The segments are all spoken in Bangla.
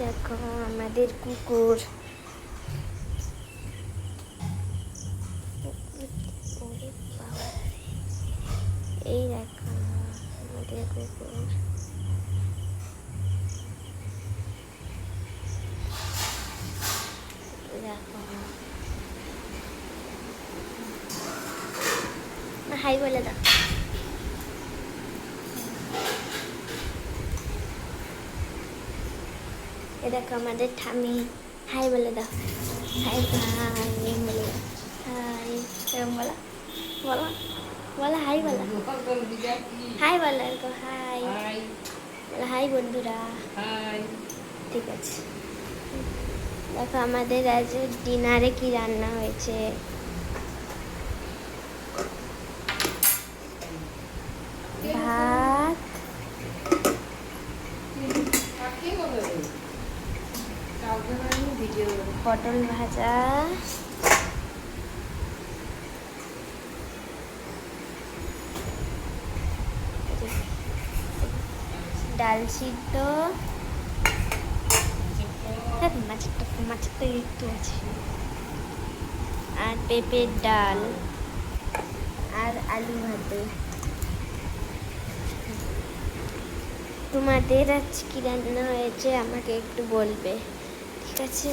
দেখো আমাদের কুকুর, এই দেখো আমাদের কুকুর। দেখো হাই বলে দাও। এ দেখো আমাদের ঠামি, হাই বলে দাও। হাই ভাই বলে দাও। হাই এরকম বলো, বলো বলো হাই বলো, হাই বলো এরকম হাই বলো, হাই বন্ধুরা। ঠিক আছে। দেখো আমাদের আজ ডিনারে কি রান্না হয়েছে। ভাত, পটল ভাজা, ডাল সিদ্ধ, মাছেরটা একটু আছে, আর পেঁপের ডাল, আর আলু ভাতে। তোমাদের আজ কি রান্না হয়েছে আমাকে একটু বলবে, ঠিক আছে?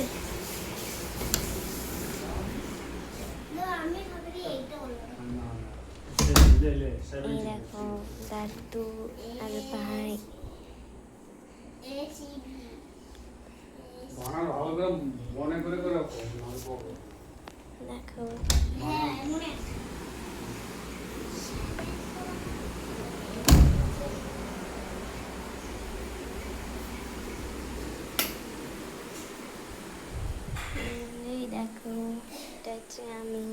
এই দেখো দাদু আর ভাই। দেখো এই দেখো এটা হচ্ছে আমি,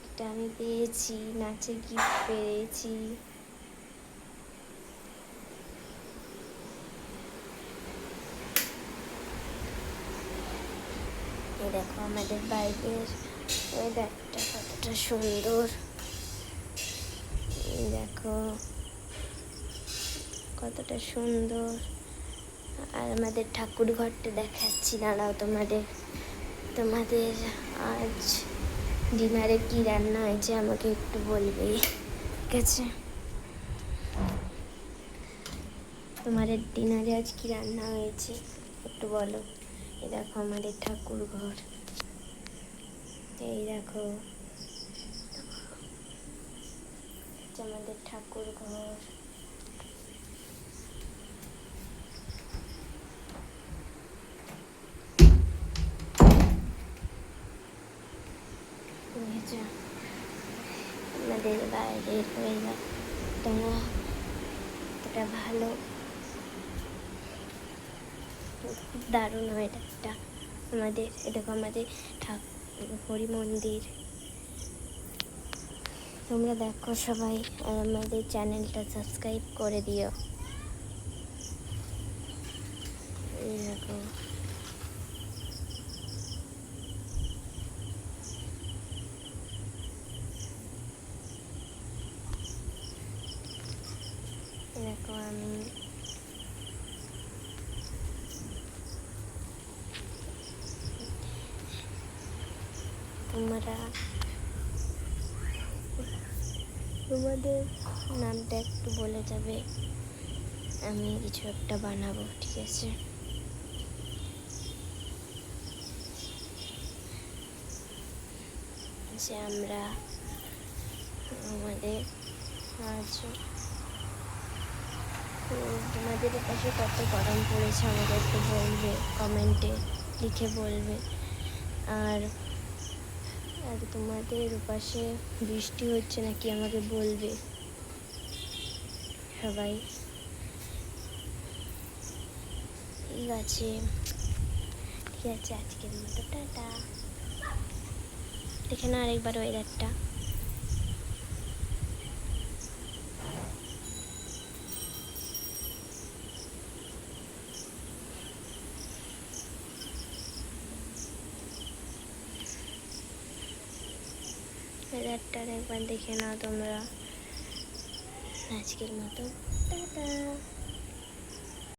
এটা আমি পেয়েছি, নাচের গিফট পেয়েছি। এই দেখো আমাদের বাইরের ওয়েদারটা কতটা সুন্দর, এই দেখো কতটা সুন্দর। আর আমাদের ঠাকুর ঘরটা দেখাচ্ছি, দাঁড়াও তোমাদের আজ ডিনারে কি রান্না হয়েছে আমাকে একটু বলবে, ঠিক আছে? তোমাদের ডিনারে আজ কি রান্না হয়েছে একটু বলো। এই দেখো আমাদের ঠাকুর ঘর, এই দেখো আমাদের ঠাকুর ঘর। আমাদের বাইরের ওয়েদারটা কতটা ভালো, খুব দারুণ ওয়েদারটা আমাদের। এরকম আমাদের হরি মন্দির। তোমরা দেখো সবাই, আর আমাদের চ্যানেলটা সাবস্ক্রাইব করে দিও। এই দেখো দেখো আমি তোমাদের নামটা একটু বলে যাবে, আমি কিছু একটা বানাবো, ঠিক আছে? যে আমরা আমাদের আজ তোমাদের পাশে কত গরম পড়েছে আমাকে একটু বলবে, কমেন্টে লিখে বলবে। আর আর তোমাদের পাশে বৃষ্টি হচ্ছে নাকি আমাকে বলবে সবাই, ঠিক আছে? ঠিক আছে, আজকের মতো টাটা। দেখে না আরেকবার ওয়েদারটা, ওয়েদারটা একবার দেখে নাও তোমরা। আজকের মতো টাটা।